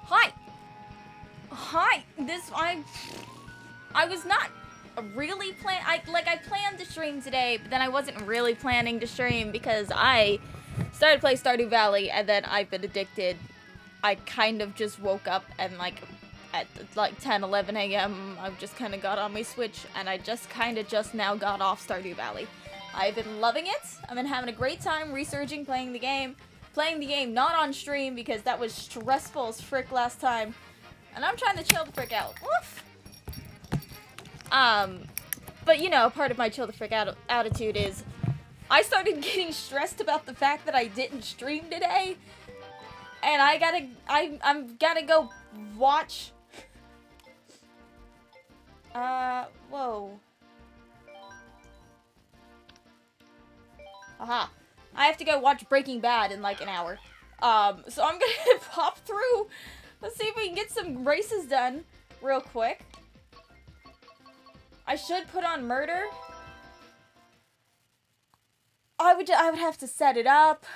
Hi! Hi! I was not really I planned to stream today, but then I wasn't really planning to stream because I started playing Stardew Valley and then I've been addicted. I kind of just woke up and at 10, 11 a.m. I just kind of got on my Switch and I just now got off Stardew Valley. I've been loving it. I've been having a great time researching, playing the game not on stream because that was stressful as frick last time. And I'm trying to chill the frick out. Woof! But you know, part of my chill the frick out attitude is I started getting stressed about the fact that I didn't stream today. And I'm gotta go watch. Whoa. Aha. I have to go watch Breaking Bad in like an hour. So I'm gonna pop through. Let's see if we can get some races done real quick. I should put on Murder. I would have to set it up.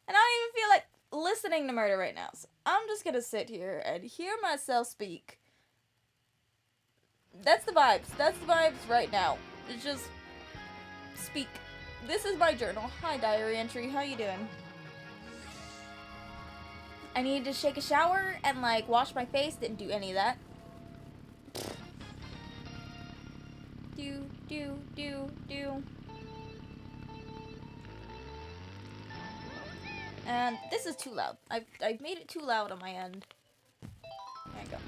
And I don't even feel like listening to Murder right now. So I'm just gonna sit here and hear myself speak. That's the vibes. That's the vibes right now. It's just speak. This is my journal. Hi, diary entry. How you doing? I needed to shake a shower and, like, wash my face. Didn't do any of that. Do. And this is too loud. I've made it too loud on my end. There you go.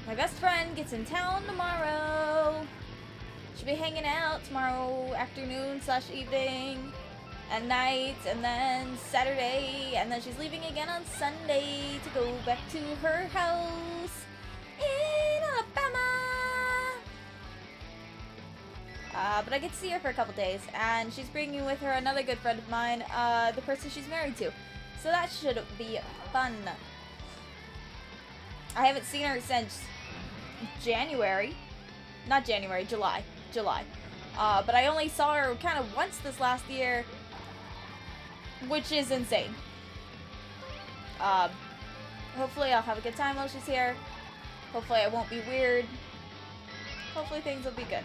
My best friend gets in town tomorrow. She'll be hanging out tomorrow afternoon / evening and night, and then Saturday, and then she's leaving again on Sunday to go back to her house in Alabama. But I get to see her for a couple days, and she's bringing with her another good friend of mine, the person she's married to. So that should be fun. I haven't seen her since July. But I only saw her kind of once this last year, which is insane. Hopefully I'll have a good time while she's here. Hopefully I won't be weird. Hopefully things will be good.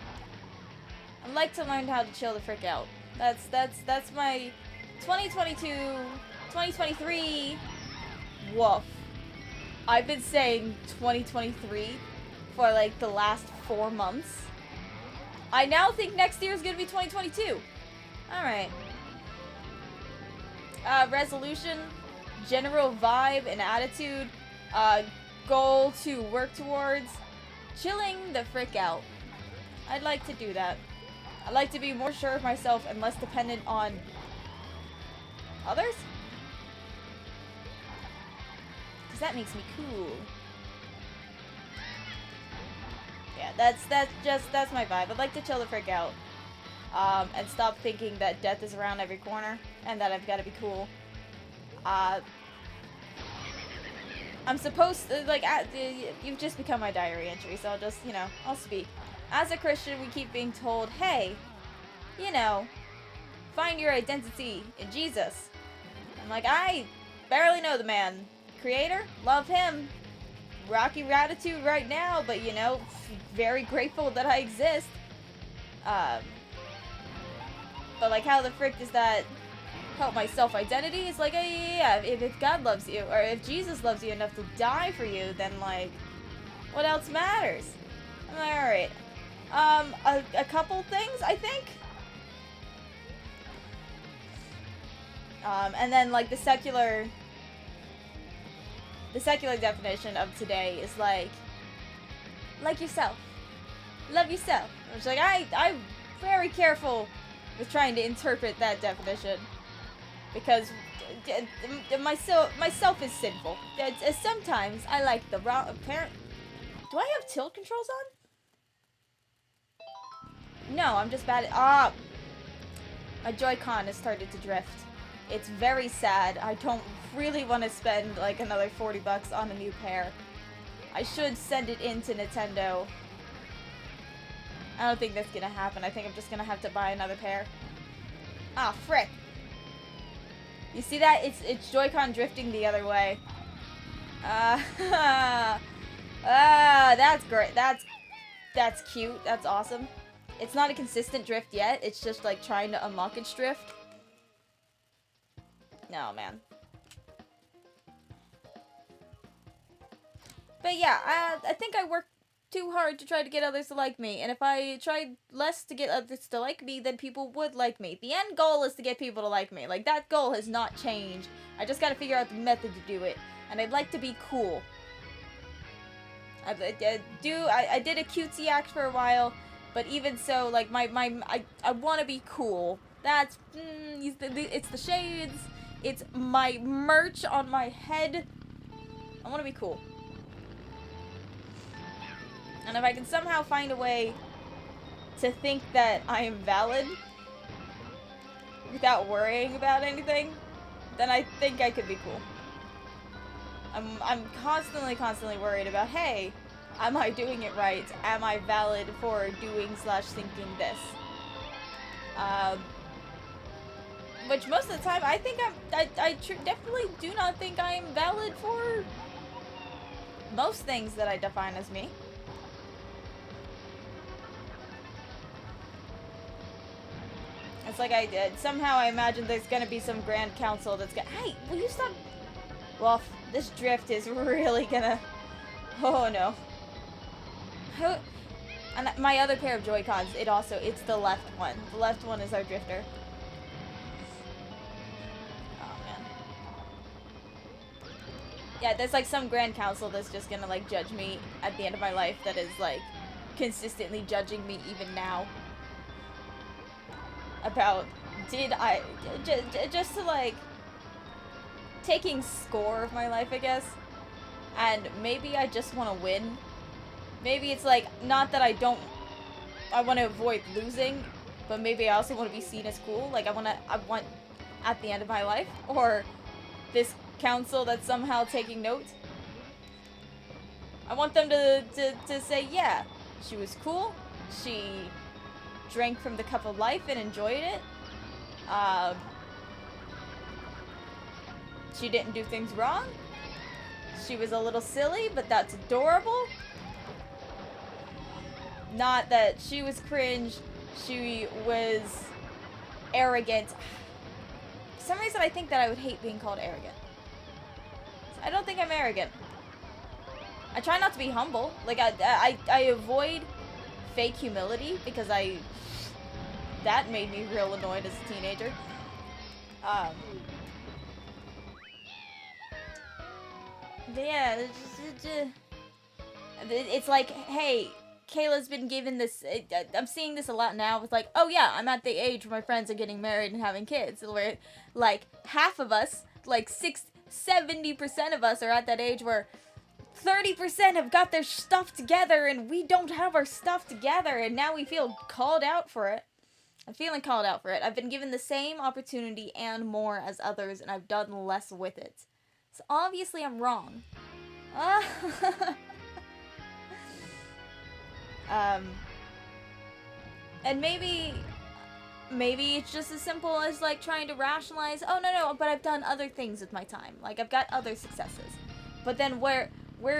I'd like to learn how to chill the frick out. That's my 2023. Woof. I've been saying 2023 for like the last 4 months. I now think next year is gonna be 2022. Alright. Resolution, general vibe, and attitude. goal to work towards? Chilling the frick out. I'd like to do that. I'd like to be more sure of myself and less dependent on others? Because that makes me cool. Yeah, that's my vibe. I'd like to chill the frick out. And stop thinking that death is around every corner and that I've got to be cool. I'm supposed to, like, you've just become my diary entry, so I'll just, you know, I'll speak. As a Christian, we keep being told, hey, you know, find your identity in Jesus. I'm like, I barely know the man. Creator, love him. Rocky Ratitude right now, but, you know, very grateful that I exist. But, like, how the frick does that help my self-identity? It's like, yeah, if God loves you, or if Jesus loves you enough to die for you, then, like, what else matters? I'm like, alright. A couple things, I think? And then, like, the secular definition of today is, like yourself. Love yourself. Which, like, I'm very careful with trying to interpret that definition. Because myself is sinful. Sometimes I like the wrong apparent. Do I have tilt controls on? No, I'm just bad at my Joy-Con has started to drift. It's very sad. I don't really want to spend like another 40 bucks on a new pair. I should send it in to Nintendo. I don't think that's gonna happen. I think I'm just gonna have to buy another pair. Ah, frick. You see that? It's Joy-Con drifting the other way. That's great. That's cute. That's awesome. It's not a consistent drift yet. It's just like trying to unlock its drift. No, man. But yeah, I think I worked too hard to try to get others to like me. And if I tried less to get others to like me, then people would like me. The end goal is to get people to like me. Like, that goal has not changed. I just gotta figure out the method to do it. And I'd like to be cool. I did a cutesy act for a while, but even so, like, I want to be cool. That's, it's the shades, it's my merch on my head. I want to be cool. And if I can somehow find a way to think that I am valid without worrying about anything, then I think I could be cool. I'm constantly worried about, hey, am I doing it right? Am I valid for doing/thinking this? Which most of the time, I think I definitely do not think I am valid for most things that I define as me. It's like somehow I imagine there's gonna be some grand council that's gonna, hey, will you stop? Well, this drift is really gonna, oh no. And my other pair of Joy-Cons, it's the left one. The left one is our drifter. Oh man. Yeah, there's like some grand council that's just gonna like judge me at the end of my life that is like consistently judging me even now. About, did I, just to like, taking score of my life, I guess. And maybe I just want to win. Maybe it's like, not that I want to avoid losing, but maybe I also want to be seen as cool. Like, I want, at the end of my life, or this council that's somehow taking note, I want them to say, yeah, she was cool, she drank from the cup of life and enjoyed it. She didn't do things wrong. She was a little silly, but that's adorable. Not that she was cringe, she was arrogant. For some reason I think that I would hate being called arrogant. I don't think I'm arrogant. I try not to be humble. Like, I avoid fake humility because that made me real annoyed as a teenager. Yeah, it's like, hey, Kayla's been given this. I'm seeing this a lot now. It's like, oh yeah, I'm at the age where my friends are getting married and having kids. Where, like, half of us, like 70% of us are at that age where 30% have got their stuff together and we don't have our stuff together, and now we feel called out for it. I'm feeling called out for it. I've been given the same opportunity and more as others, and I've done less with it. So obviously I'm wrong. And maybe it's just as simple as like trying to rationalize, oh no, but I've done other things with my time. Like I've got other successes. But then where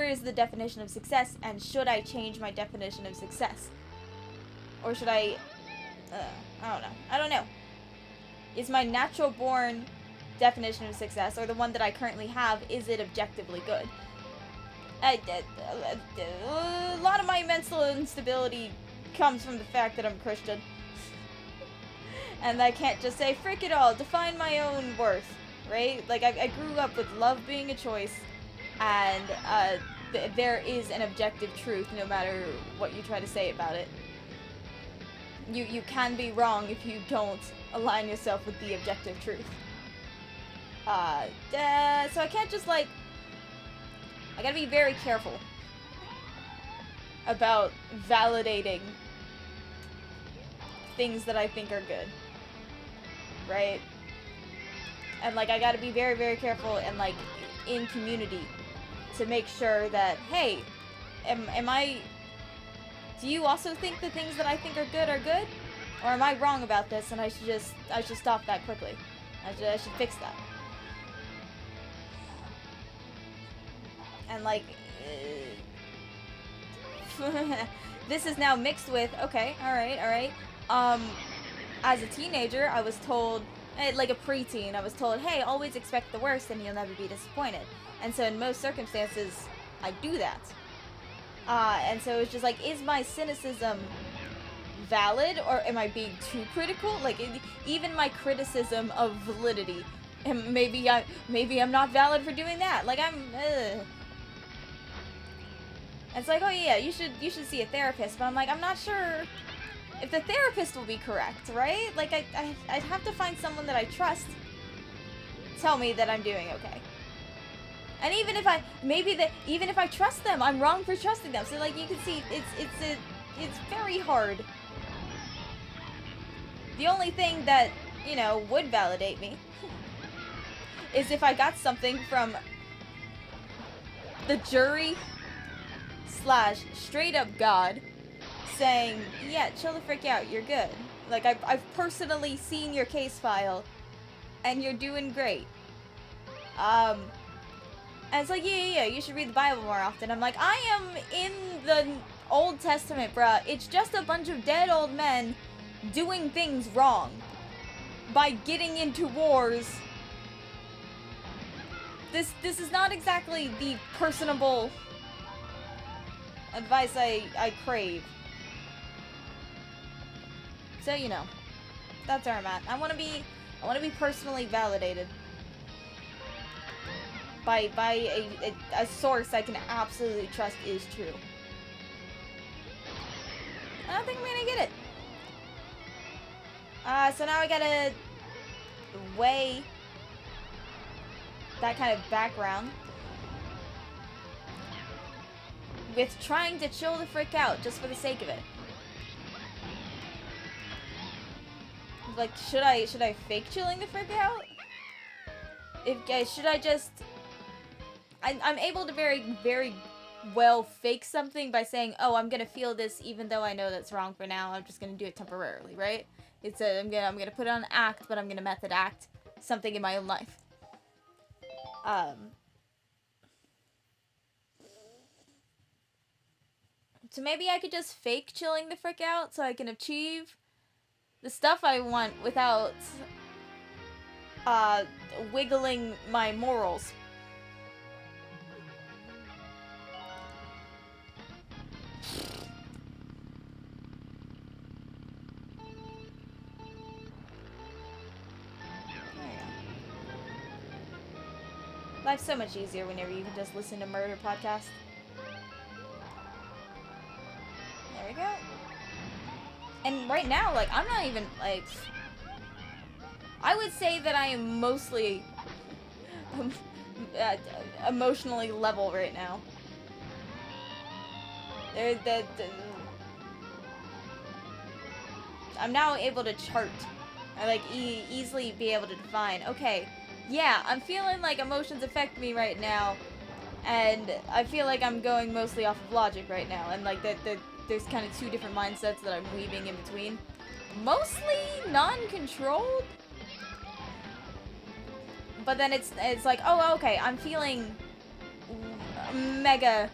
is the definition of success, and should I change my definition of success? Or should I I don't know. Is my natural born definition of success, or the one that I currently have, is it objectively good? A lot of my mental instability comes from the fact that I'm Christian. And I can't just say, frick it all, define my own worth, right? Like, I grew up with love being a choice, and there is an objective truth no matter what you try to say about it. You can be wrong if you don't align yourself with the objective truth. So I can't just, like... I gotta be very careful about validating things that I think are good. Right? And, like, I gotta be very, very careful and, like, in community to make sure that, hey, am I... Do you also think the things that I think are good? Or am I wrong about this and I should stop that quickly? I should fix that. And, like, this is now mixed with, okay, alright. As a teenager, I was told, like a preteen, I was told, hey, always expect the worst and you'll never be disappointed. And so in most circumstances, I do that. And so it's just like, is my cynicism valid, or am I being too critical? Like, even my criticism of validity, and maybe I'm not valid for doing that. Like, it's like, oh yeah, you should see a therapist, but I'm like, I'm not sure if the therapist will be correct, right? Like, I'd have to find someone that I trust tell me that I'm doing okay. And even if I trust them, I'm wrong for trusting them. So, like, you can see, it's very hard. The only thing that, you know, would validate me is if I got something from the jury / straight up God saying, yeah, chill the frick out, you're good. Like, I've personally seen your case file and you're doing great. And it's like, yeah, you should read the Bible more often. I'm like, I am in the Old Testament, bruh. It's just a bunch of dead old men doing things wrong by getting into wars. This is not exactly the personable advice I crave. So, you know, that's where I'm at. I want to be personally validated by a source I can absolutely trust is true. I don't think I'm gonna get it. So now I gotta weigh that kind of background with trying to chill the frick out just for the sake of it. Like, should I fake chilling the frick out? Should I just... I'm able to very, very well fake something by saying, oh, I'm gonna feel this even though I know that's wrong for now. I'm just gonna do it temporarily, right? I'm gonna put on an act, but I'm gonna method act something in my own life. So maybe I could just fake chilling the frick out so I can achieve the stuff I want without wiggling my morals. Life's so much easier whenever you can just listen to murder podcasts. There we go. And right now, like, I'm not even, like... I would say that I am mostly emotionally level right now. I'm now able to chart. I, like, easily be able to define, okay, yeah, I'm feeling like emotions affect me right now, and I feel like I'm going mostly off of logic right now, and, like, there's kind of two different mindsets that I'm weaving in between. Mostly non-controlled, but then it's like, oh, okay, I'm feeling mega...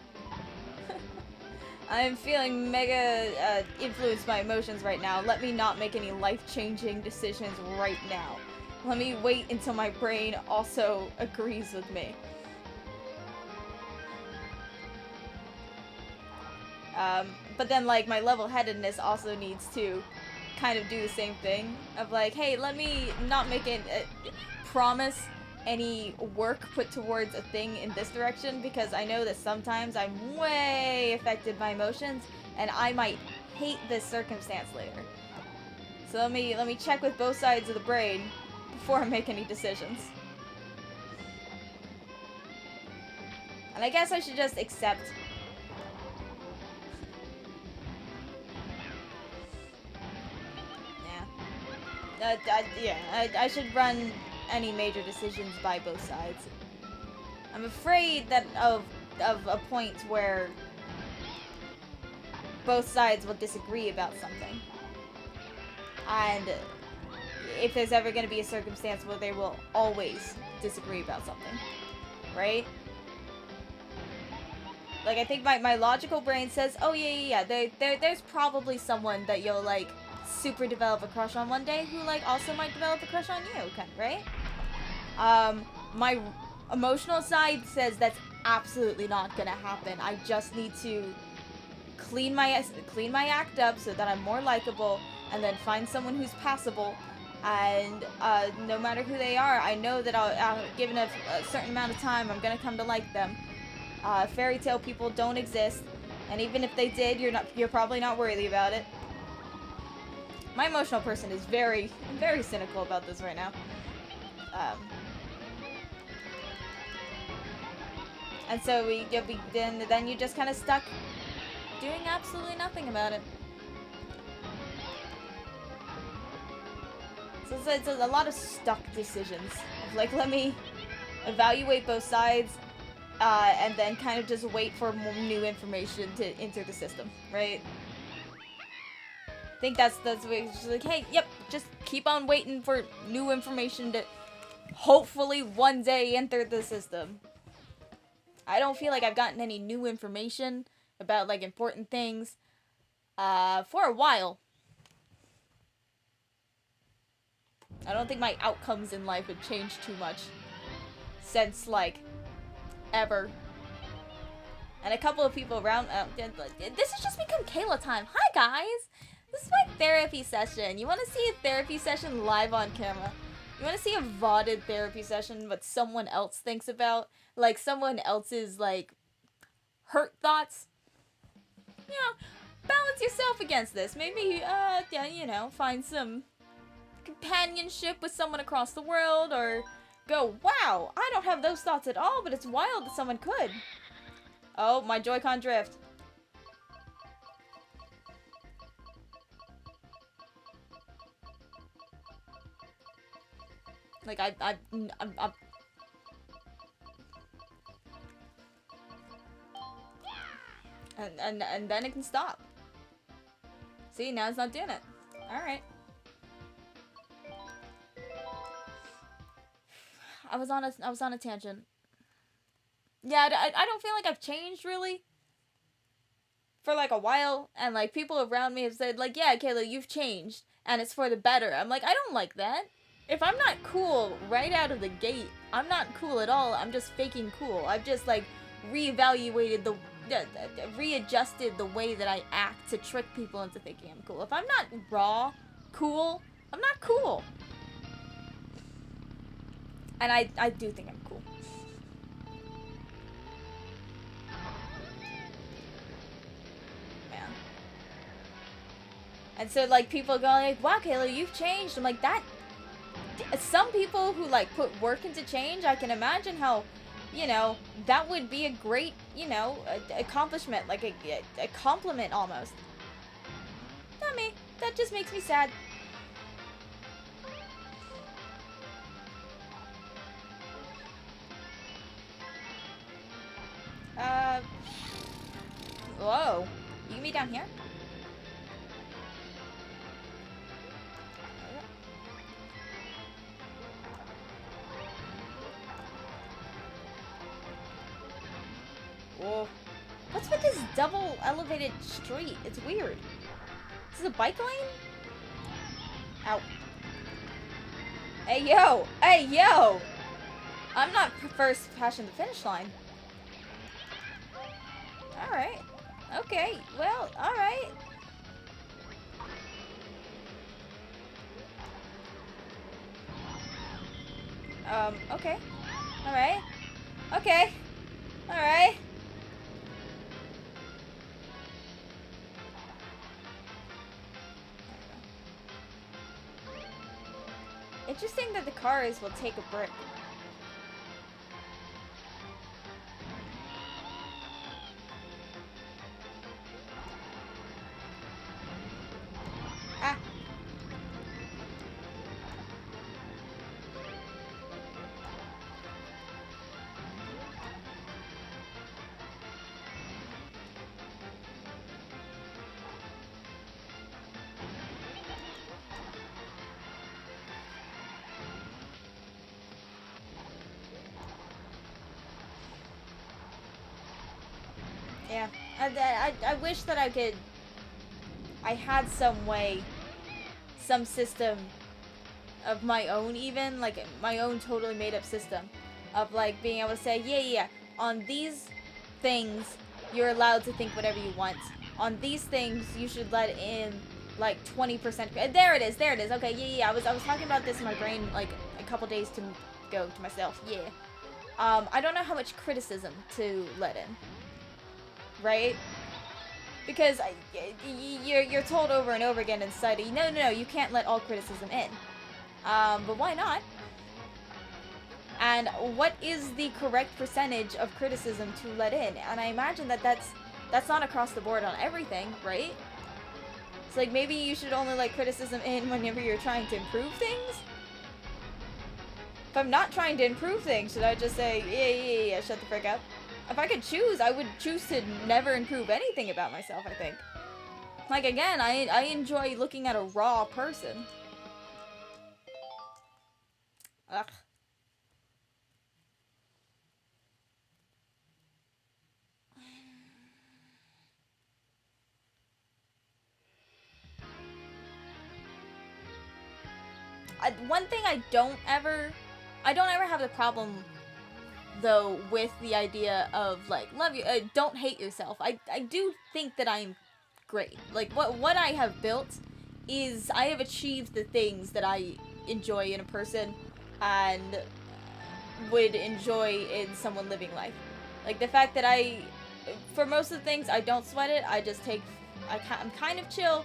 I'm feeling mega influenced by emotions right now. Let me not make any life-changing decisions right now. Let me wait until my brain also agrees with me. But then, like, my level-headedness also needs to kind of do the same thing. Of like, hey, let me not make it promise any work put towards a thing in this direction, because I know that sometimes I'm way affected by emotions, and I might hate this circumstance later. So let me check with both sides of the brain before I make any decisions. And I guess I should just accept. Yeah. I should run any major decisions by both sides. I'm afraid that of a point where both sides will disagree about something. And if there's ever going to be a circumstance where they will always disagree about something, right? Like, I think my logical brain says, oh yeah, there's probably someone that you'll, like, super develop a crush on one day who, like, also might develop a crush on you, right? My emotional side says that's absolutely not gonna happen. I just need to clean my act up so that I'm more likable, and then find someone who's passable, and no matter who they are, I know that given a certain amount of time, I'm gonna come to like them. Fairy tale people don't exist, and even if they did, you're probably not worthy about it. My emotional person is very, very cynical about this right now. And so then you're just kind of stuck doing absolutely nothing about it. So it's a lot of stuck decisions. Like, let me evaluate both sides, and then kind of just wait for more new information to enter the system, right? I think that's the way. It's just like, hey, yep, just keep on waiting for new information to hopefully one day enter the system. I don't feel like I've gotten any new information about, like, important things for a while. I don't think my outcomes in life have changed too much since, like, ever. And a couple of people around, this has just become Kayla time. Hi guys! This is my therapy session. You want to see a therapy session live on camera? You want to see a VODed therapy session but someone else thinks about? Like, someone else's, like, hurt thoughts? You know, balance yourself against this. Maybe, yeah, you know, find some companionship with someone across the world, or go, wow, I don't have those thoughts at all, but it's wild that someone could. Oh, my Joy-Con drift. Like, I'm and then it can stop. See, now it's not doing it. Alright. I was on a tangent. Yeah, I don't feel like I've changed, really. For, like, a while, and, like, people around me have said, like, yeah, Kayla, you've changed, and it's for the better. I'm like, I don't like that. If I'm not cool right out of the gate, I'm not cool at all. I'm just faking cool. I've just, like, readjusted the way that I act to trick people into thinking I'm cool. If I'm not raw cool, I'm not cool. And I do think I'm cool. And so, like, people go like, wow, Kayla, you've changed. I'm like, that... Some people who, like, put work into change, I can imagine how, you know, that would be a great, you know, accomplishment. Like, a compliment, almost. Not me. That just makes me sad. Whoa. You can be down here? Whoa. What's with this double elevated street? It's weird. Is this a bike lane? Ow. Hey, yo! Hey, yo! I'm not first passing the finish line. Alright. Okay, well, alright. Okay. Alright. Okay. Alright. Interesting that the cars will take a brick. Ah. Yeah, I wish that I had some way, some system of my own even, like my own totally made up system of like being able to say, yeah, on these things, you're allowed to think whatever you want. On these things, you should let in like 20%. There it is, okay, yeah, I was talking about this in my brain like a couple days to go to myself, yeah. I don't know how much criticism to let in. Right? Because you're told over and over again in society, no, you can't let all criticism in. But why not? And what is the correct percentage of criticism to let in? And I imagine that that's not across the board on everything, right? It's like maybe you should only let criticism in whenever you're trying to improve things? If I'm not trying to improve things, should I just say, yeah, shut the frick up? If I could choose, I would choose to never improve anything about myself, I think. Like, again, I enjoy looking at a raw person. Ugh. One thing I don't ever have the problem though with the idea of like don't hate yourself. I do think that I'm great. Like what I have built is I have achieved the things that I enjoy in a person and would enjoy in someone living life. Like the fact that for most of the things I don't sweat it. I'm kind of chill.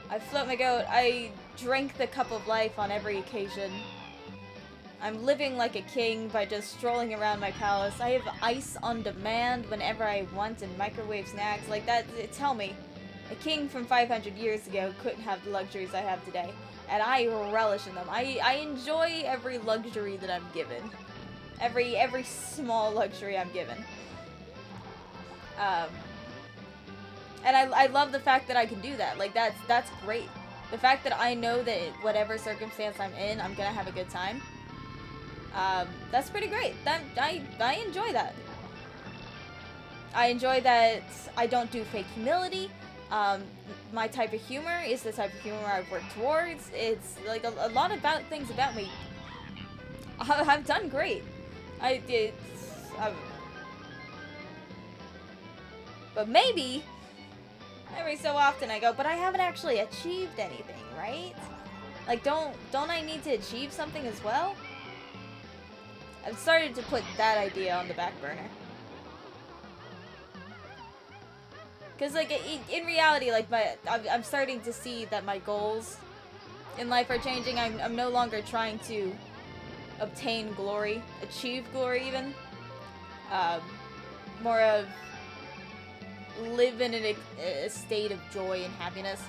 I float my goat. I drink the cup of life on every occasion. I'm living like a king by just strolling around my palace. I have ice on demand whenever I want and microwave snacks. Like that, tell me, a king from 500 years ago couldn't have the luxuries I have today. And I relish in them. I enjoy every luxury that I'm given. Every small luxury I'm given. And I love the fact that I can do that. Like that's great. The fact that I know that whatever circumstance I'm in, I'm gonna have a good time. That's pretty great. I enjoy that. I enjoy that I don't do fake humility. My type of humor is the type of humor I've worked towards. It's like a lot about things about me I've done great. But maybe every so often I go, but I haven't actually achieved anything, right? Like don't I need to achieve something as well? I've started to put that idea on the back burner. Because, like, in reality, like, I'm starting to see that my goals in life are changing. I'm no longer trying to obtain glory, achieve glory even. More of live in a state of joy and happiness,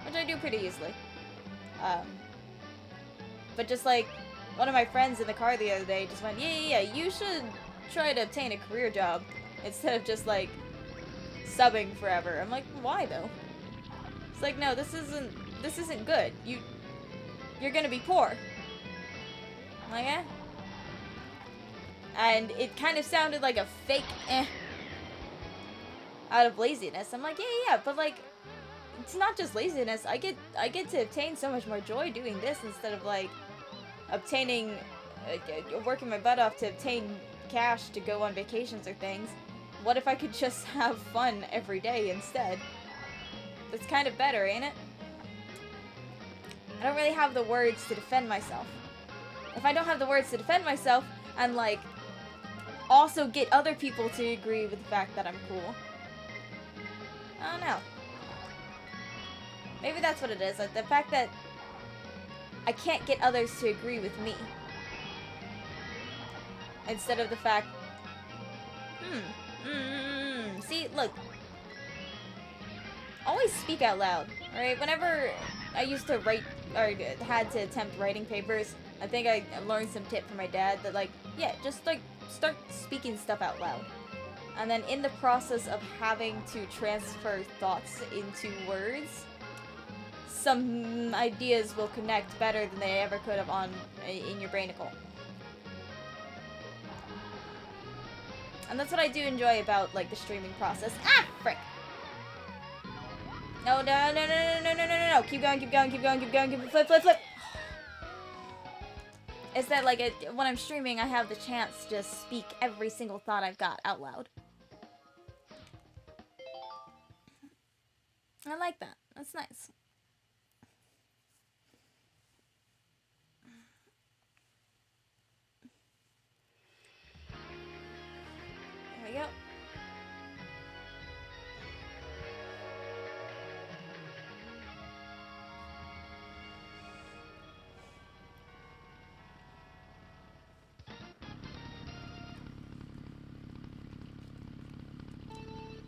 which I do pretty easily. But just like, one of my friends in the car the other day just went, yeah, you should try to obtain a career job instead of just like subbing forever. I'm like, why though? It's like, no, this isn't good. You're gonna be poor. I'm like, eh. And it kind of sounded like a fake eh out of laziness. I'm like, yeah, but like, it's not just laziness. I get to obtain so much more joy doing this instead of like obtaining, working my butt off to obtain cash to go on vacations or things. What if I could just have fun every day instead? That's kind of better, ain't it? I don't really have the words to defend myself. If I don't have the words to defend myself and like also get other people to agree with the fact that I'm cool, I don't know. Maybe that's what it is. Like the fact that I can't get others to agree with me. Instead of the fact, see, look. Always speak out loud, alright? Whenever I used to write, or had to attempt writing papers, I think I learned some tip from my dad that like, yeah, just like, start speaking stuff out loud. And then in the process of having to transfer thoughts into words, some ideas will connect better than they ever could have in your brainicle. And that's what I do enjoy about like the streaming process. Ah, frick! No. Keep going. Flip. It's that like when I'm streaming, I have the chance to just speak every single thought I've got out loud. I like that. That's nice. There we go.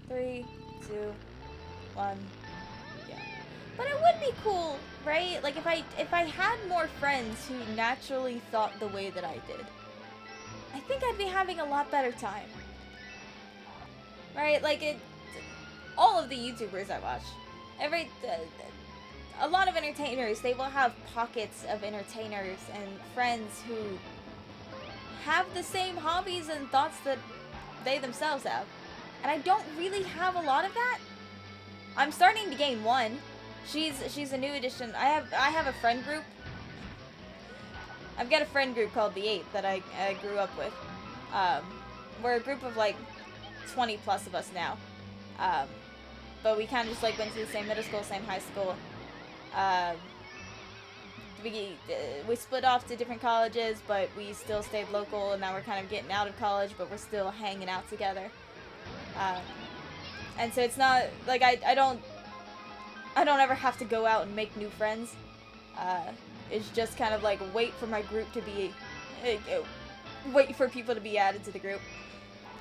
Three, two, one. Yeah. But it would be cool, right? Like if I had more friends who naturally thought the way that I did, I think I'd be having a lot better time. Right? Like all of the YouTubers I watch, a lot of entertainers, they will have pockets of entertainers and friends who have the same hobbies and thoughts that they themselves have. And I don't really have a lot of that. I'm starting to gain one. She's a new addition. I have a friend group. I've got a friend group called The Eight that I grew up with. We're a group of like 20 plus of us now. But we kind of just like went to the same middle school, same high school. We split off to different colleges, but we still stayed local, and now we're kind of getting out of college, but we're still hanging out together. And so it's not like I don't ever have to go out and make new friends. It's just kind of like wait for my group to be, wait for people to be added to the group.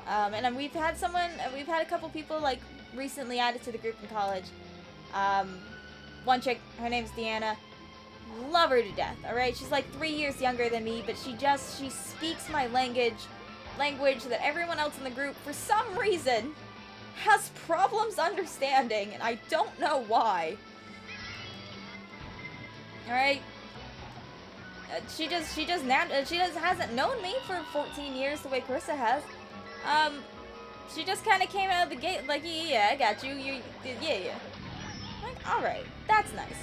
And then we've had a couple people like recently added to the group in college. One chick, her name's Deanna. Love her to death, alright? She's like 3 years younger than me, but she speaks my language that everyone else in the group, for some reason, has problems understanding, and I don't know why. Alright? She hasn't known me for 14 years the way Carissa has. She just kind of came out of the gate like, yeah, I got you. Yeah. I'm like, alright, that's nice.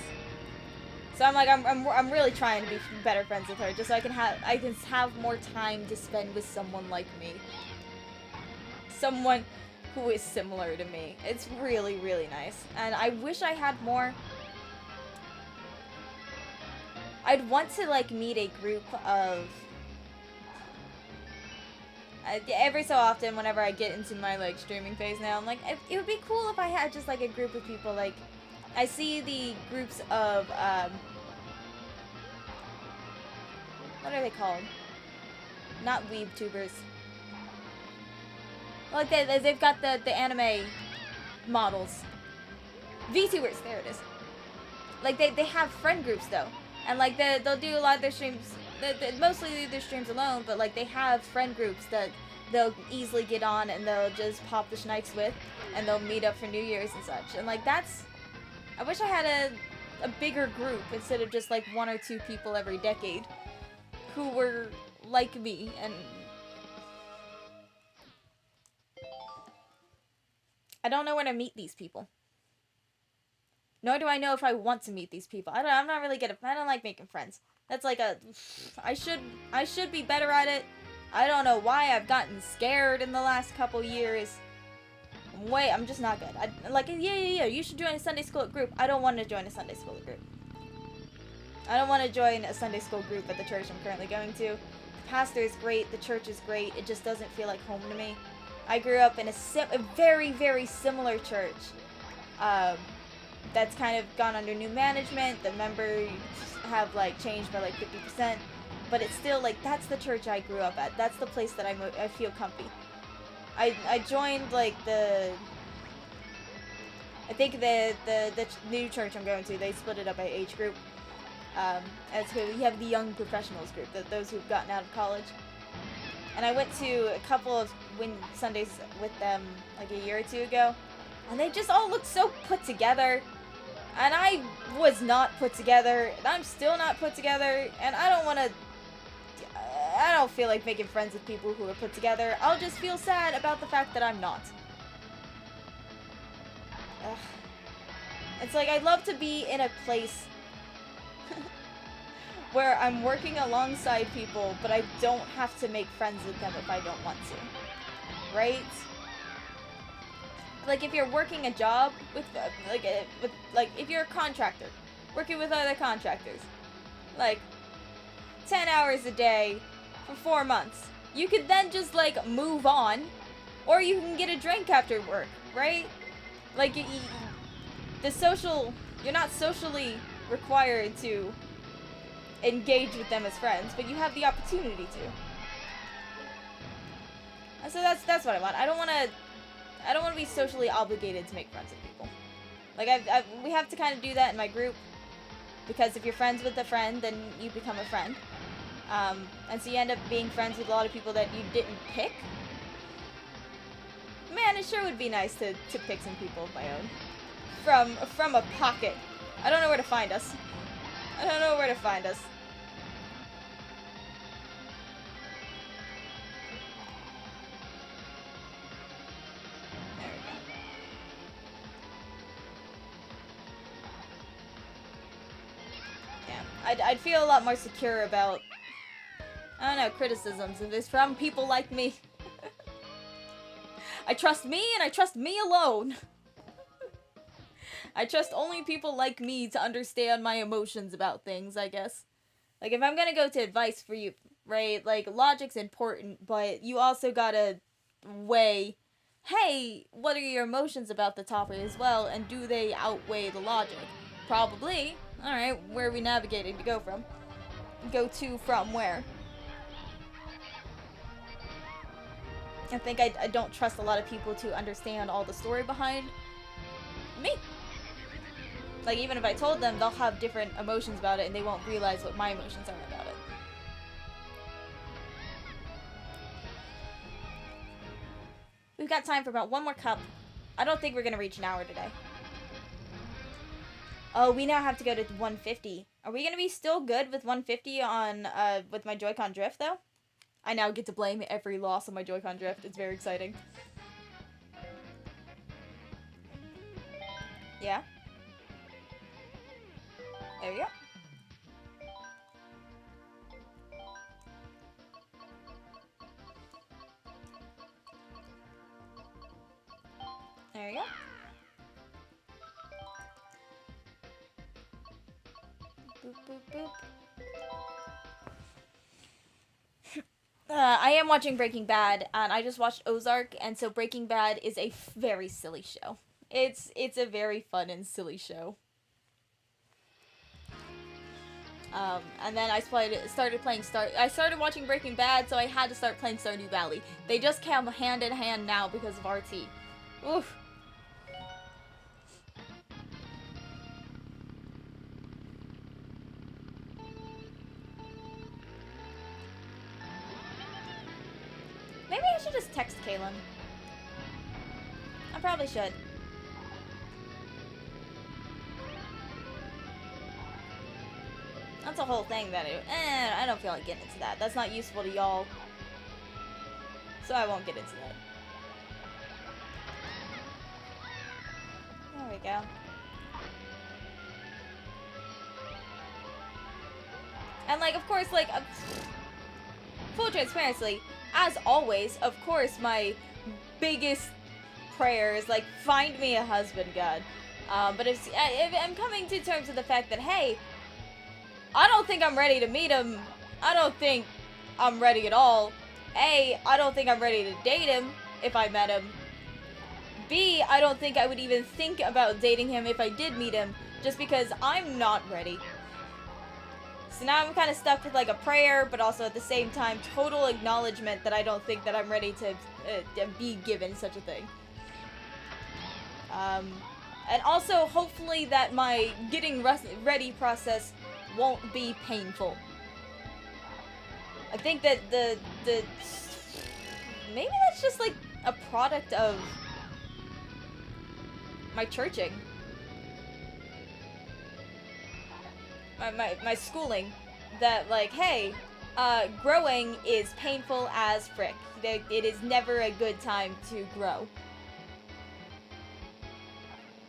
So I'm like, I'm really trying to be better friends with her, just so I can have more time to spend with someone like me. Someone who is similar to me. It's really, really nice. And I wish I had more. I'd want to like meet a group of Every so often, whenever I get into my, like, streaming phase now, I'm like, it would be cool if I had just, like, a group of people, like, I see the groups of, what are they called? Not weebtubers. Like, they've got the anime models. VTubers, there it is. Like, they have friend groups, though. And, like, they'll do a lot of their streams, mostly do their streams alone, but, like, they have friend groups that they'll easily get on and they'll just pop the schnikes with, and they'll meet up for New Year's and such. And, like, that's... I wish I had a bigger group instead of just, like, 1 or 2 people every decade who were like me, and... I don't know where to meet these people. Nor do I know if I want to meet these people. I'm not really good at... I don't like making friends. That's like a... I should be better at it. I don't know why I've gotten scared in the last couple years. I'm just not good. Yeah, you should join a Sunday school group. I don't want to join a Sunday school group. I don't want to join a Sunday school group at the church I'm currently going to. The pastor is great. The church is great. It just doesn't feel like home to me. I grew up in a very, very similar church. That's kind of gone under new management. The members have, like, changed by, like, 50%. But it's still, like, that's the church I grew up at. That's the place that I feel comfy. I joined, like, I think the new church I'm going to, they split it up by age group. As we have the young professionals group, those who've gotten out of college. And I went to a couple of Sundays with them, like, a year or 2 ago. And they just all looked so put together. And I was not put together. And I'm still not put together. And I don't feel like making friends with people who are put together. I'll just feel sad about the fact that I'm not. Ugh. It's like, I'd love to be in a place where I'm working alongside people, but I don't have to make friends with them if I don't want to. Right? Like, if you're working a job with if you're a contractor, working with other contractors, like, 10 hours a day for 4 months, you could then just, like, move on, or you can get a drink after work, right? Like, you're not socially required to engage with them as friends, but you have the opportunity to. And so that's what I want. I don't want to be socially obligated to make friends with people. Like, we have to kind of do that in my group, because if you're friends with a friend, then you become a friend. And so you end up being friends with a lot of people that you didn't pick. Man, it sure would be nice to pick some people of my own. From a pocket. I don't know where to find us. I don't know where to find us. There we go. Yeah, I'd feel a lot more secure about, I don't know, criticisms if it's from people like me. I trust me, and I trust me alone. I trust only people like me to understand my emotions about things, I guess. Like, if I'm gonna go to advice for you, right, like, logic's important, but you also gotta weigh, hey, what are your emotions about the topic as well, and do they outweigh the logic? Probably. Alright, where are we navigating to go from? Go to from where? I think I don't trust a lot of people to understand all the story behind me. Like, even if I told them, they'll have different emotions about it, and they won't realize what my emotions are about it. We've got time for about 1 more cup. I don't think we're gonna reach an hour today. Oh, we now have to go to 150. Are we gonna be still good with 150 on, with my Joy-Con drift, though? I now get to blame every loss on my Joy-Con drift. It's very exciting. Yeah? There you go. There you go. Boop, boop, boop. I am watching Breaking Bad, and I just watched Ozark, and so Breaking Bad is a very silly show. It's a very fun and silly show. And then I started playing I started watching Breaking Bad, so I had to start playing Stardew Valley. They just come hand in hand now because of RT. Oof. Maybe I should just text Kaylin. I probably should. That's a whole thing that I don't feel like getting into that. That's not useful to y'all. So I won't get into that. There we go. And like, of course, like, full transparency, as always, of course, my biggest prayer is like, find me a husband, God. But if I'm coming to terms with the fact that, hey, I don't think I'm ready to meet him. I don't think I'm ready at all. A, I don't think I'm ready to date him if I met him. B, I don't think I would even think about dating him if I did meet him, just because I'm not ready. So now I'm kind of stuck with like a prayer, but also at the same time, total acknowledgement that I don't think that I'm ready to be given such a thing. And also, hopefully that my getting ready process won't be painful. I think that the maybe that's just like a product of my churching. My schooling, that like, hey, growing is painful as frick. It is never a good time to grow.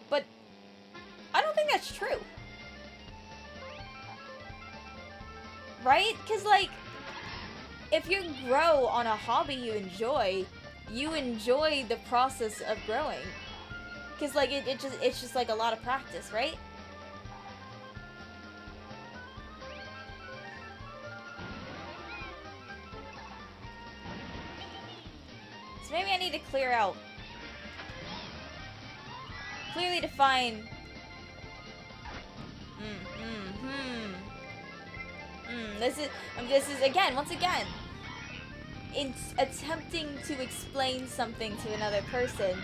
But I don't think that's true. Right? Because like, if you grow on a hobby you enjoy the process of growing. Because like, it's just like a lot of practice, right? So maybe I need to clearly define. This is again, once again, it's attempting to explain something to another person.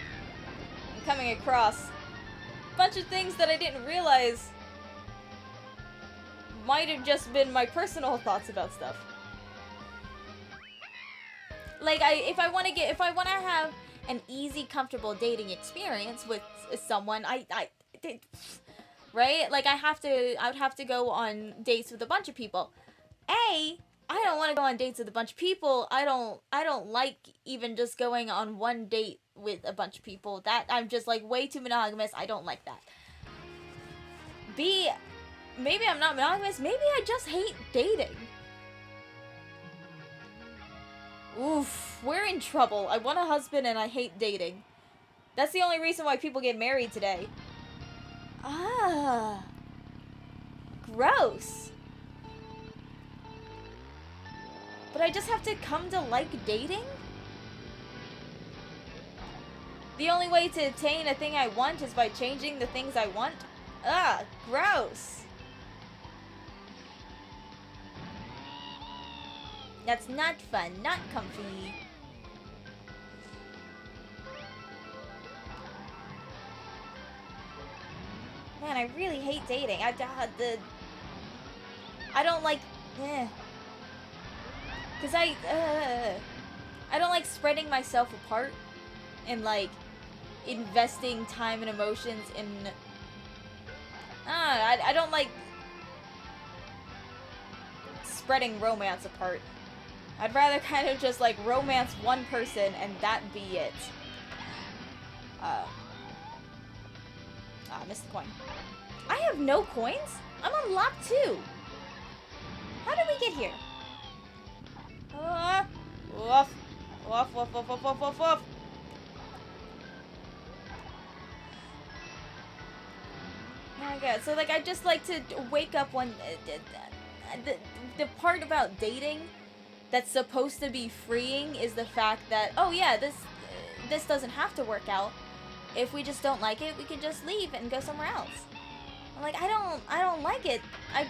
I'm coming across a bunch of things that I didn't realize might have just been my personal thoughts about stuff. Like, if I want to have an easy, comfortable dating experience with someone, right? Like, I would have to go on dates with a bunch of people. I don't want to go on dates with a bunch of people. I don't like even just going on one date with a bunch of people. That, I'm just like way too monogamous. I don't like that. B, maybe I'm not monogamous. Maybe I just hate dating. Oof, we're in trouble. I want a husband and I hate dating. That's the only reason why people get married today. Ah. Gross. But I just have to come to like dating? The only way to attain a thing I want is by changing the things I want? Ah, gross. That's not fun, not comfy. Man, I really hate dating. I don't like... Because I don't like spreading myself apart and, like, investing time and emotions in... I don't like spreading romance apart. I'd rather kind of just, like, romance one person and that be it. I missed the coin. I have no coins? I'm on lap 2. How did we get here? Woof. Woof, woof, woof, woof, woof, woof, woof. Oh my god, so, like, I just like to wake up one... the part about dating that's supposed to be freeing is the fact that, oh yeah, this doesn't have to work out. If we just don't like it, we can just leave and go somewhere else. I'm like, I don't like it. I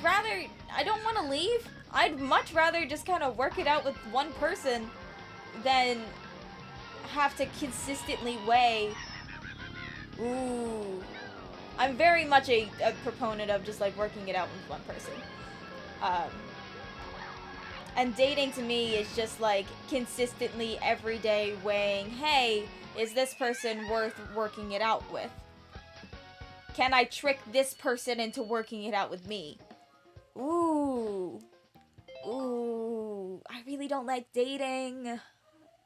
don't want to leave. I'd much rather just kind of work it out with one person than have to consistently weigh. Ooh. I'm very much a proponent of just, like, working it out with one person. And dating to me is just, like, consistently every day weighing, hey, is this person worth working it out with? Can I trick this person into working it out with me? Ooh. Ooh. I really don't like dating.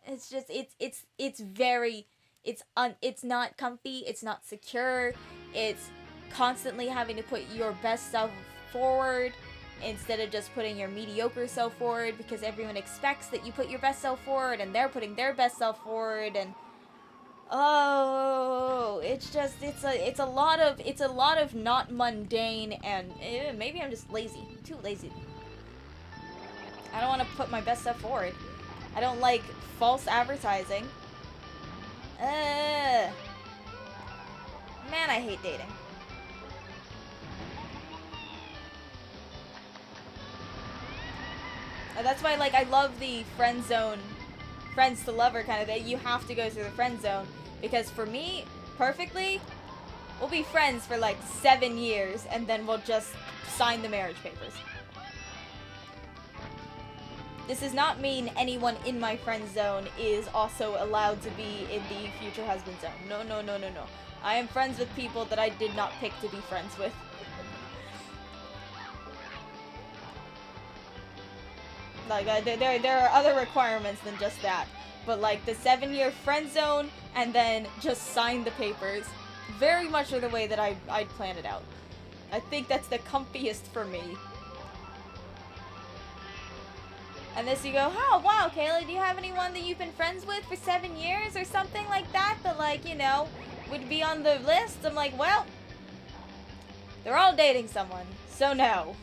It's just, it's very, it's not comfy, it's not secure, it's constantly having to put your best self forward instead of just putting your mediocre self forward, because everyone expects that you put your best self forward and they're putting their best self forward, and oh, it's just, it's a lot of not mundane, and maybe I'm just lazy, too lazy. I don't want to put my best stuff forward. I don't like false advertising. Man, I hate dating. That's why, like, I love the friend zone, friends to lover kind of thing. You have to go through the friend zone, because for me, perfectly, we'll be friends for like 7 years, and then we'll just sign the marriage papers. This does not mean anyone in my friend zone is also allowed to be in the future husband zone. No, no, no, no, no. I am friends with people that I did not pick to be friends with. Like, there are other requirements than just that. But, like, the 7-year friend zone, and then just sign the papers, very much are the way that I'd plan it out. I think that's the comfiest for me. Unless you go, oh, wow, Kayla, do you have anyone that you've been friends with for 7 years or something like that, like, you know, would be on the list? I'm like, well, they're all dating someone, so no.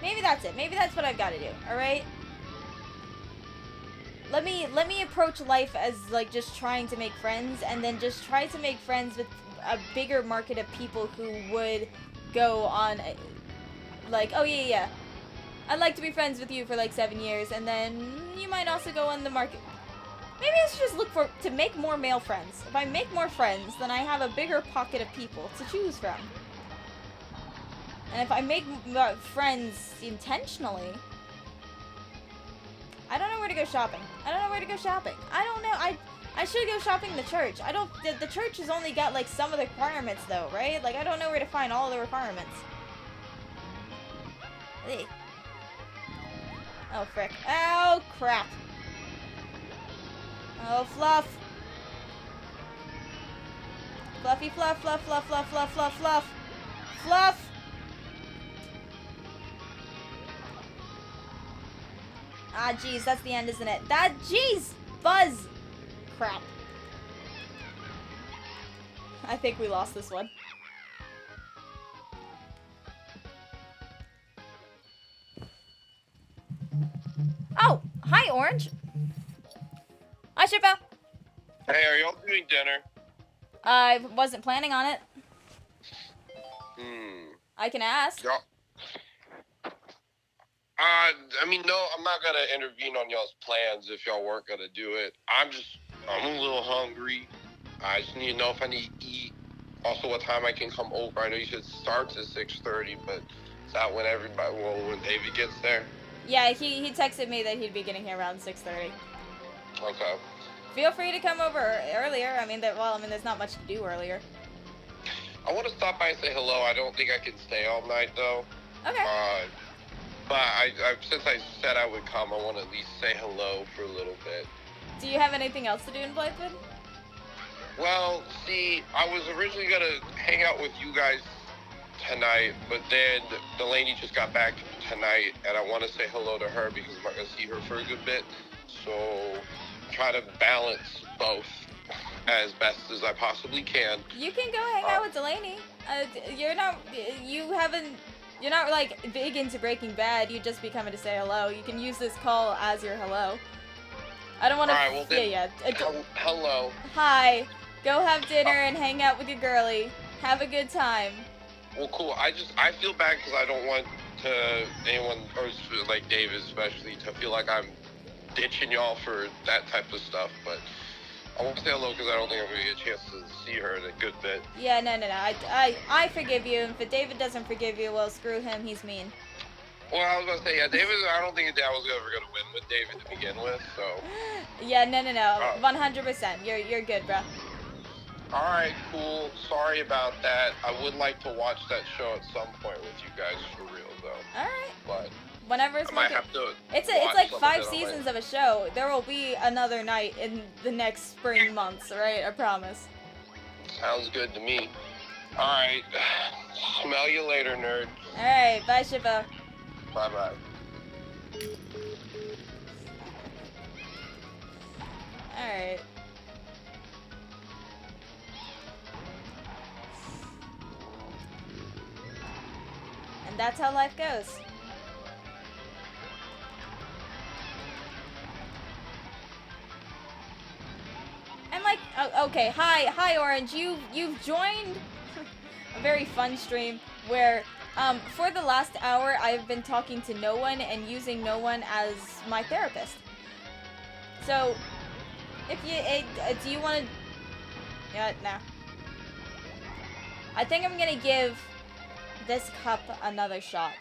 Maybe that's it. Maybe that's what I've got to do. All right. Let me approach life as, like, just trying to make friends, and then just try to make friends with a bigger market of people who would go on, like, oh yeah, I'd like to be friends with you for like 7 years, and then you might also go on the market. Maybe I should just look to make more male friends. If I make more friends, then I have a bigger pocket of people to choose from. And if I make friends intentionally, I don't know where to go shopping. I don't know. I should go shopping in the church. The church has only got, like, some of the requirements, though, right? Like, I don't know where to find all the requirements. Hey. Oh, frick. Oh, crap. Oh, fluff. Fluffy fluff, fluff, fluff, fluff, fluff, fluff, fluff. Fluff! Ah, jeez, that's the end, isn't it? Jeez! Buzz! Crap. I think we lost this one. Oh! Hi, Orange! Hi, Shippo! Hey, are y'all doing dinner? I wasn't planning on it. I can ask. Y'all... I mean, no, I'm not gonna intervene on y'all's plans if y'all weren't gonna do it. I'm a little hungry. I just need to know if I need to eat. Also, what time I can come over. I know you said it starts at 6:30, but is that when when David gets there? Yeah, he texted me that he'd be getting here around 6:30. Okay. Feel free to come over earlier. I mean, there's not much to do earlier. I want to stop by and say hello. I don't think I can stay all night, though. Okay. But since I said I would come, I want to at least say hello for a little bit. Do you have anything else to do in Blythewood? Well, see, I was originally going to hang out with you guys tonight, but then Delaney just got back tonight, and I want to say hello to her because I'm not going to see her for a good bit. So try to balance both as best as I possibly can. You can go hang out with Delaney. You're not like big into Breaking Bad. You just be coming to say hello. You can use this call as your hello. I don't want to. All right, well then, Yeah. hello. Hi. Go have dinner and hang out with your girlie. Have a good time. Well, cool. I feel bad because I don't want anyone, or like Dave especially, to feel like I'm ditching y'all for that type of stuff. But I want to say hello because I don't think I'm going to get a chance to see her in a good bit. Yeah, no. I forgive you. And if David doesn't forgive you, well, screw him. He's mean. Well, I was going to say, yeah, David, I don't think I was ever going to win with David to begin with, so. Yeah, no. 100%. You're good, bro. Alright, cool. Sorry about that. I would like to watch that show at some point with you guys for real, though. Alright. But whenever it's I might have to. It's like 5 seasons of a show. There will be another night in the next spring months, alright? I promise. Sounds good to me. Alright. Smell you later, nerd. Alright, bye, Shippo. Bye-bye. Alright. And that's how life goes. And like, okay, hi Orange, you've joined a very fun stream where for the last hour I've been talking to no one and using no one as my therapist. So, if you do you want to? Yeah, no. I think I'm gonna give this cup another shot.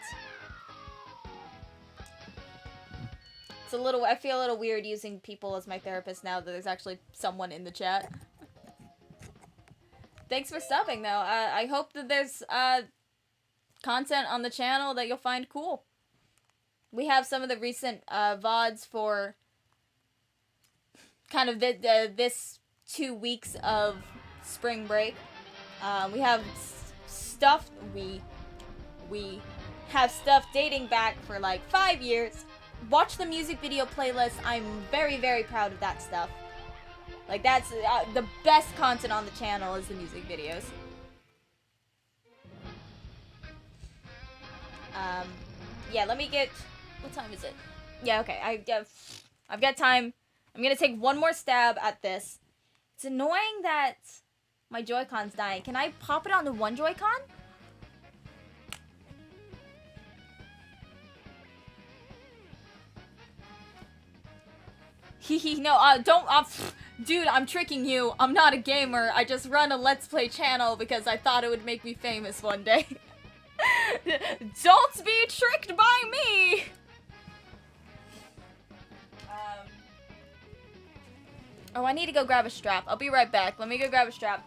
It's a little. I feel a little weird using people as my therapist now that there's actually someone in the chat. Thanks for subbing, though. I hope that there's content on the channel that you'll find cool. We have some of the recent VODs for kind of this 2 weeks of spring break. We have stuff. We have stuff dating back for like 5 years. Watch the music video playlist. I'm very, very proud of that stuff. Like, that's the best content on the channel is the music videos. Yeah, let me get... What time is it? Yeah, okay. I've got time. I'm gonna take one more stab at this. It's annoying that my Joy-Con's dying. Can I pop it onto one Joy-Con? No, don't, dude, I'm tricking you. I'm not a gamer. I just run a Let's Play channel because I thought it would make me famous one day. Don't be tricked by me! Oh, I need to go grab a strap. I'll be right back. Let me go grab a strap.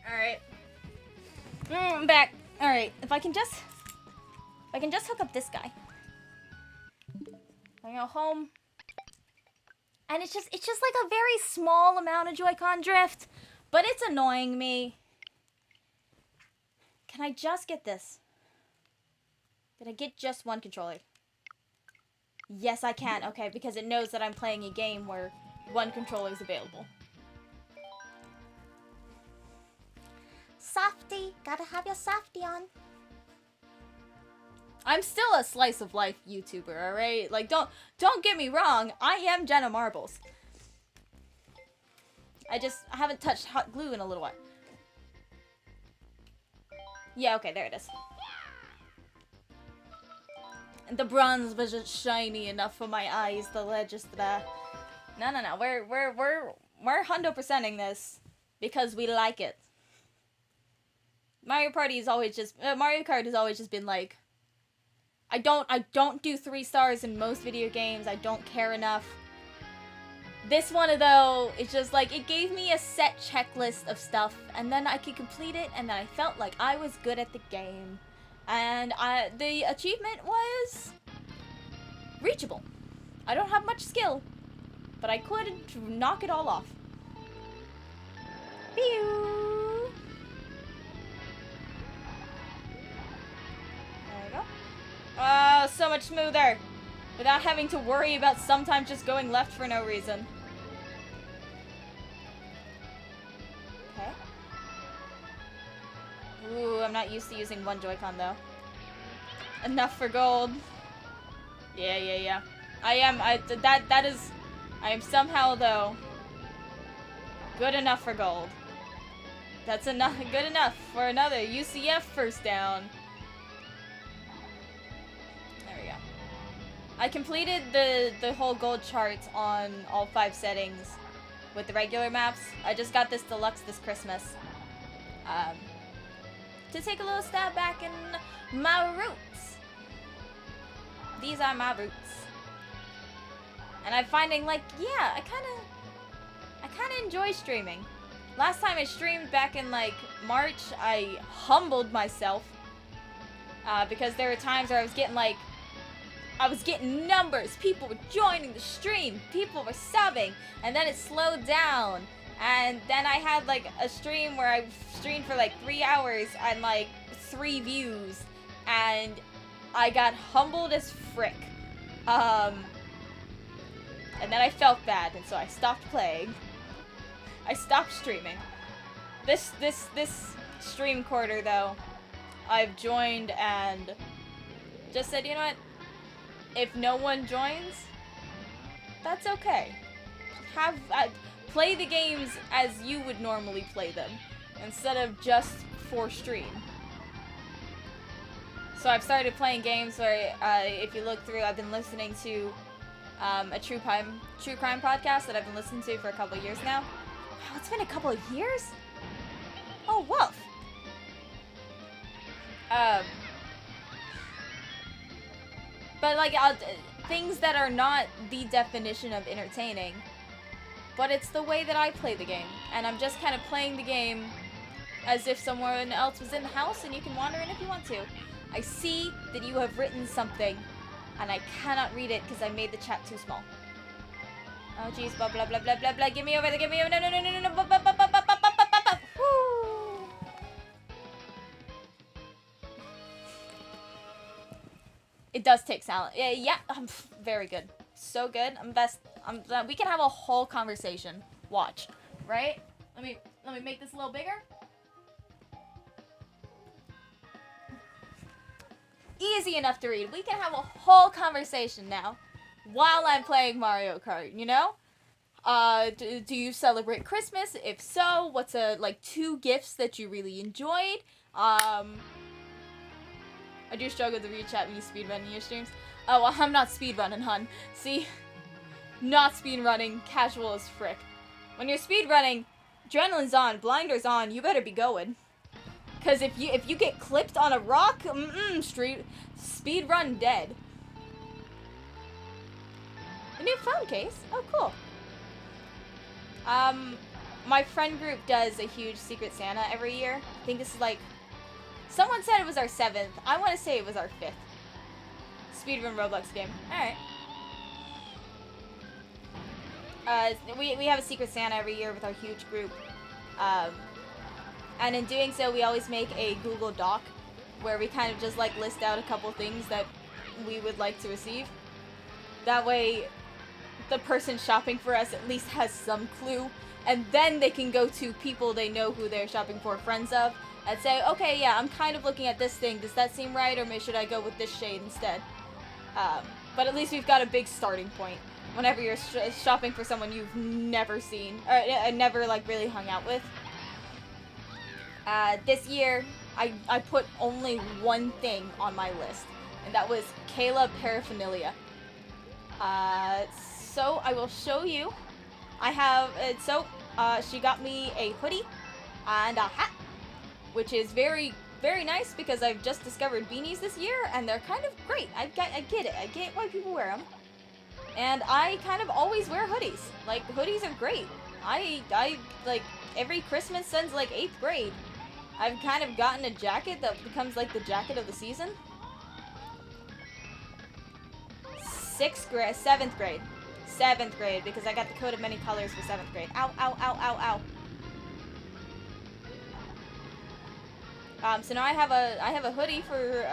Alright. I'm back. Alright, if I can just hook up this guy. I go home. And it's just like a very small amount of Joy-Con drift. But it's annoying me. Can I just get this? Can I get just one controller? Yes, I can. Okay, because it knows that I'm playing a game where one controller is available. Softy, gotta have your softy on. I'm still a slice of life YouTuber, alright? Like, don't get me wrong, I am Jenna Marbles. I haven't touched hot glue in a little while. Yeah, okay, there it is. And the bronze was just shiny enough for my eyes to just No. We're 100%ing this because we like it. Mario Kart has always just been like, I don't do 3 stars in most video games. I don't care enough. This one, though, it's just like, it gave me a set checklist of stuff, and then I could complete it, and then I felt like I was good at the game. And the achievement was reachable. I don't have much skill, but I could knock it all off. Pew! There we go. Oh, so much smoother. Without having to worry about sometimes just going left for no reason. Okay. Ooh, I'm not used to using one Joy-Con though. Enough for gold. Yeah. I am somehow though good enough for gold. That's enough, good enough for another UCF first down. There we go. I completed the whole gold chart on all 5 settings with the regular maps. I just got this deluxe this Christmas. To take a little stab back in my roots. These are my roots. And I'm finding, like, yeah, I kinda enjoy streaming. Last time I streamed back in, like, March, I humbled myself. Because there were times where I was getting numbers. People were joining the stream. People were subbing. And then it slowed down. And then I had, like, a stream where I streamed for, like, 3 hours and, like, 3 views. And I got humbled as frick. And then I felt bad, and so I stopped playing. I stopped streaming. This stream quarter, though, I've joined and just said, you know what? If no one joins, that's okay. Play the games as you would normally play them, instead of just for stream. So I've started playing games where, if you look through, I've been listening to a true crime podcast that I've been listening to for a couple of years now. Wow, it's been a couple of years? Oh, woof. But like, things that are not the definition of entertaining, but it's the way that I play the game. And I'm just kind of playing the game as if someone else was in the house and you can wander in if you want to. I see that you have written something, and I cannot read it because I made the chat too small. Oh jeez, blah blah blah blah blah blah. Give me over there, give me over. No. Woo. It does take talent. Yeah, I'm very good. So good. I'm best. We can have a whole conversation. Watch, right? Let me make this a little bigger. Easy enough to read. We can have a whole conversation now while I'm playing Mario Kart, you know? Do you celebrate Christmas? If so, what's like 2 gifts that you really enjoyed? I do struggle with the read chat when you speedrun your streams. Oh, well, I'm not speedrunning, hun. See? Not speedrunning, casual as frick. When you're speedrunning, adrenaline's on, blinders on, you better be going. Cause if you get clipped on a rock, speed run dead. A new phone case? Oh, cool. My friend group does a huge Secret Santa every year. I think this is like, someone said it was our 7th. I want to say it was our 5th speedrun Roblox game. All right. We have a Secret Santa every year with our huge group. And in doing so, we always make a Google Doc where we kind of just like list out a couple things that we would like to receive. That way, the person shopping for us at least has some clue, and then they can go to people they know who they're shopping for, friends of, and say, okay, yeah, I'm kind of looking at this thing. Does that seem right, or should I go with this shade instead? But at least we've got a big starting point whenever you're shopping for someone you've never seen, or never, like, really hung out with. This year, I put only one thing on my list, and that was Kayla paraphernalia. So I will show you. I have, she got me a hoodie and a hat, which is very, very nice because I've just discovered beanies this year, and they're kind of great. I get it. I get why people wear them. And I kind of always wear hoodies. Like, hoodies are great. I like, every Christmas since, like, 8th grade, I've kind of gotten a jacket that becomes, like, the jacket of the season. 7th grade. 7th grade, because I got the coat of many colors for 7th grade. Ow, ow, ow, ow, ow. So now I have a hoodie for,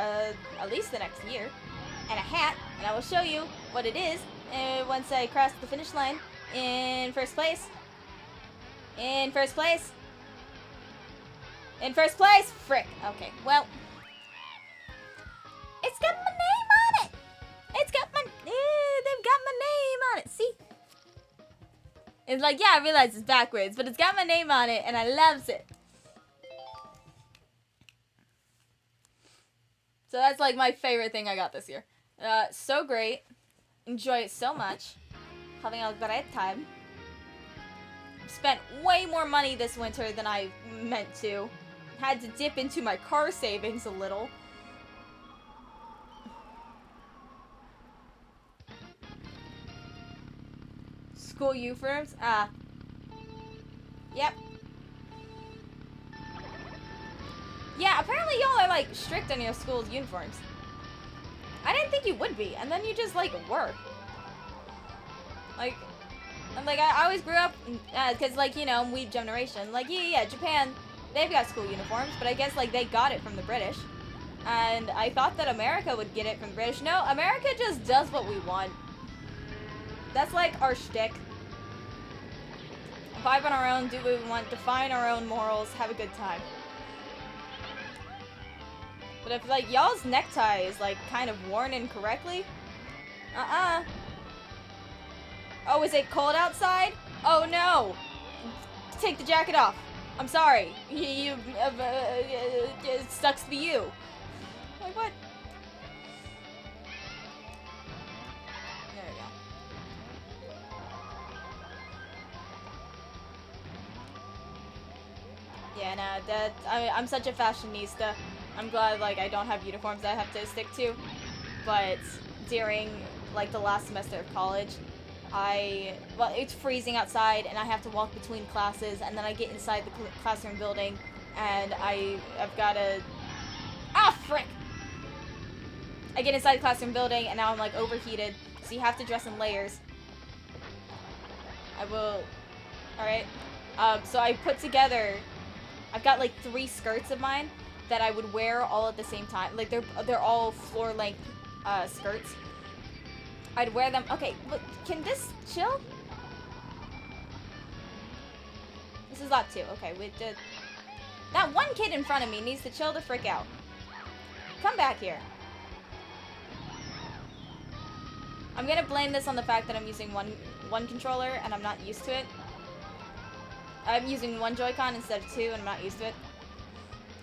at least the next year. And a hat, and I will show you what it is once I cross the finish line in first place. In first place. In first place! Frick. Okay, well. It's got my name on it! It's got my... they've got my name on it, see? It's like, yeah, I realize it's backwards, but it's got my name on it, and I loves it. So that's, like, my favorite thing I got this year. So great. Enjoy it so much. Having a great time. Spent way more money this winter than I meant to. Had to dip into my car savings a little. School uniforms? Yep. Yeah, apparently y'all are, like, strict on your school's uniforms. I didn't think you would be, and then you just, like, were. Like, and, like, I always grew up, because, like, you know, weeb generation. Like, yeah, Japan, they've got school uniforms, but I guess, like, they got it from the British. And I thought that America would get it from the British. No, America just does what we want. That's, like, our shtick. Vibe on our own, do what we want, define our own morals, have a good time. But if, like, y'all's necktie is, like, kind of worn incorrectly, Oh, is it cold outside? Oh, no! Take the jacket off. I'm sorry. It sucks to be you. Like, what? There we go. Yeah, nah, I'm such a fashionista. I'm glad, like, I don't have uniforms I have to stick to. But during, like, the last semester of college, well, it's freezing outside, and I have to walk between classes, and then I get inside the classroom building, and I've got to... Ah, frick! I get inside the classroom building, and now I'm, like, overheated, so you have to dress in layers. I will... Alright. So I put together... I've got, like, 3 skirts of mine that I would wear all at the same time. Like, they're all floor-length, skirts. I'd wear them... Okay, look, can this chill? This is lot 2. Okay, we did... That one kid in front of me needs to chill the frick out. Come back here. I'm gonna blame this on the fact that I'm using one controller and I'm not used to it. I'm using 1 Joy-Con instead of 2 and I'm not used to it.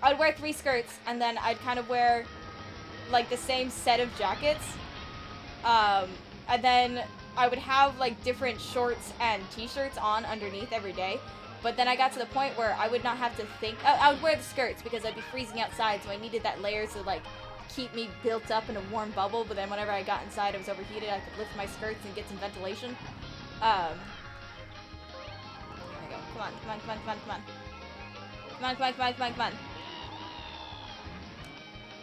I'd wear 3 skirts and then I'd kind of wear, like, the same set of jackets. And then I would have, like, different shorts and t-shirts on underneath every day. But then I got to the point where I would not have to think... I would wear the skirts because I'd be freezing outside, so I needed that layer to, like, keep me built up in a warm bubble. But then whenever I got inside, I was overheated. I could lift my skirts and get some ventilation. There we go. Come on, come on, come on, come on, come on. Come on, come on, come on, come on, come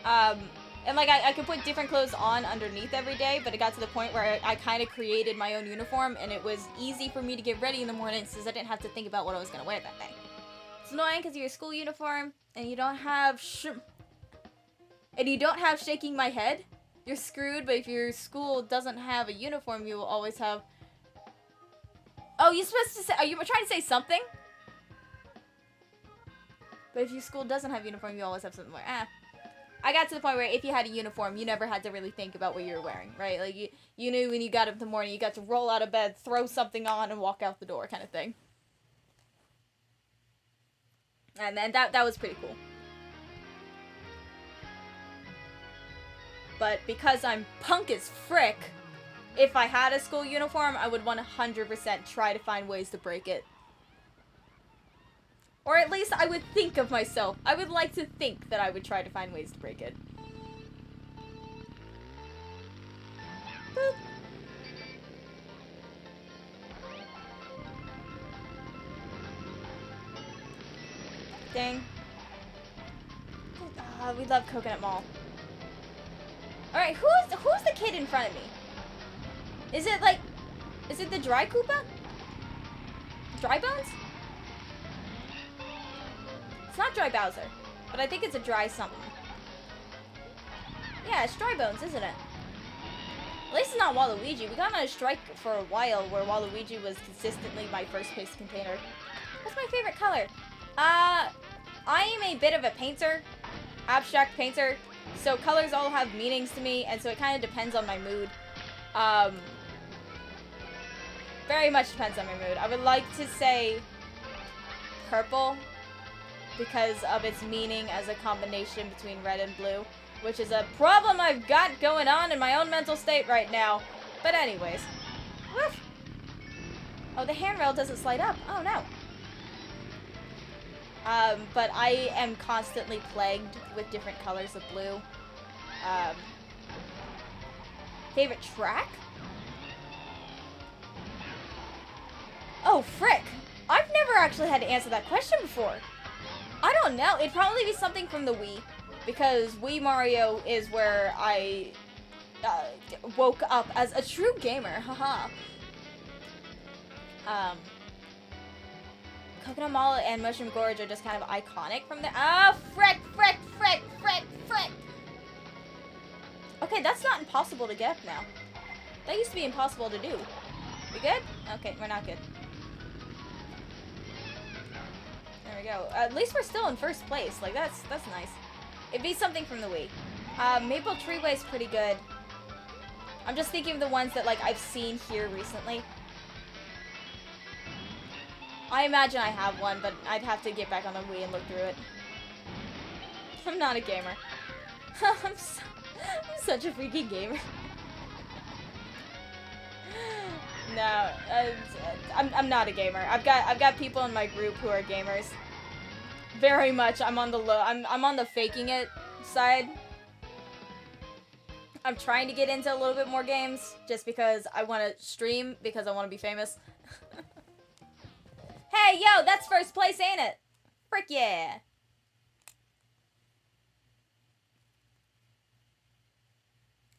on. And, like, I could put different clothes on underneath every day, but it got to the point where I kind of created my own uniform, and it was easy for me to get ready in the morning since I didn't have to think about what I was going to wear that day. It's annoying because you're a school uniform, and you don't have and you don't have shaking my head, you're screwed. But if your school doesn't have a uniform, you will always have... Oh, you're supposed to say... Are you trying to say something? But if your school doesn't have a uniform, you always have something like, I got to the point where if you had a uniform, you never had to really think about what you were wearing, right? Like, you knew when you got up in the morning, you got to roll out of bed, throw something on, and walk out the door kind of thing. And then that was pretty cool. But because I'm punk as frick, if I had a school uniform, I would 100% try to find ways to break it. Or at least I would think of myself. I would like to think that I would try to find ways to break it. Boop. Dang. We love Coconut Mall. Alright, who's the kid in front of me? Is it the Dry Koopa? Dry Bones? It's not Dry Bowser, but I think it's a Dry something. Yeah, it's Dry Bones, isn't it? At least it's not Waluigi. We got on a strike for a while where Waluigi was consistently my first place container. What's my favorite color? I am a bit of a painter, abstract painter, so colors all have meanings to me, and so it kind of depends on my mood. Very much depends on my mood. I would like to say purple, because of its meaning as a combination between red and blue, which is a problem I've got going on in my own mental state right now. But anyways. Woof. Oh, the handrail doesn't slide up. Oh, no. But I am constantly plagued with different colors of blue. Favorite track? Oh, frick. I've never actually had to answer that question before. I don't know. It'd probably be something from the Wii, because Wii Mario is where I woke up as a true gamer. Haha. Coconut Mall and Mushroom Gorge are just kind of iconic from there. Ah, frick, frick, frick, frick, frick. Okay, that's not impossible to get now. That used to be impossible to do. We good? Okay, we're not good. There we go. At least we're still in first place. Like, that's nice. It'd be something from the Wii. Maple Treeway is pretty good. I'm just thinking of the ones that, like, I've seen here recently. I imagine I have one, but I'd have to get back on the Wii and look through it. I'm not a gamer. I'm such a freaky gamer. No, I'm not a gamer. I've got people in my group who are gamers. Very much. I'm on the faking it side. I'm trying to get into a little bit more games just because I want to stream, because I want to be famous. Hey, yo, that's first place, ain't it? Frick yeah.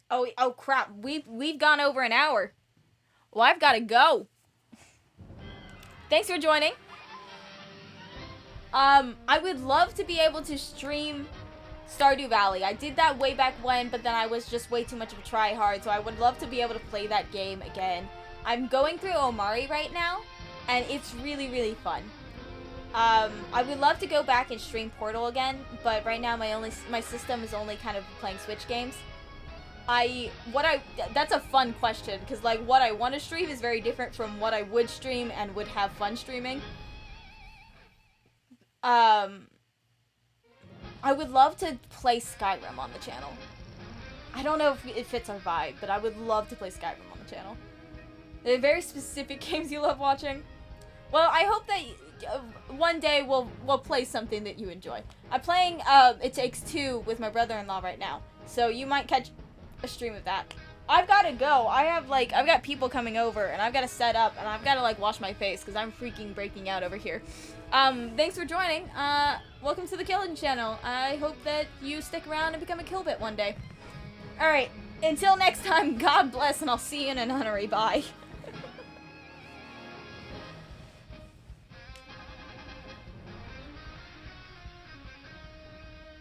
Oh crap. We've gone over an hour. Well, I've got to go. Thanks for joining. I would love to be able to stream Stardew Valley. I did that way back when, but then I was just way too much of a tryhard, so I would love to be able to play that game again. I'm going through Omari right now, and it's really, really fun. I would love to go back and stream Portal again, but right now my system is only kind of playing Switch games. That's a fun question, because like what I want to stream is very different from what I would stream and would have fun streaming. I would love to play Skyrim on the channel. I don't know if it fits our vibe, but I would love to play Skyrim on the channel. There are very specific games you love watching. Well, I hope that one day we'll play something that you enjoy. I'm playing It Takes Two with my brother-in-law right now, so you might catch a stream of that. I've got to go. I've got people coming over, and I've got to set up, and I've got to like wash my face because I'm freaking breaking out over here. Thanks for joining. Welcome to the Killing channel. I hope that you stick around and become a Killbit one day. Alright, until next time, God bless, and I'll see you in a nunnery. Bye.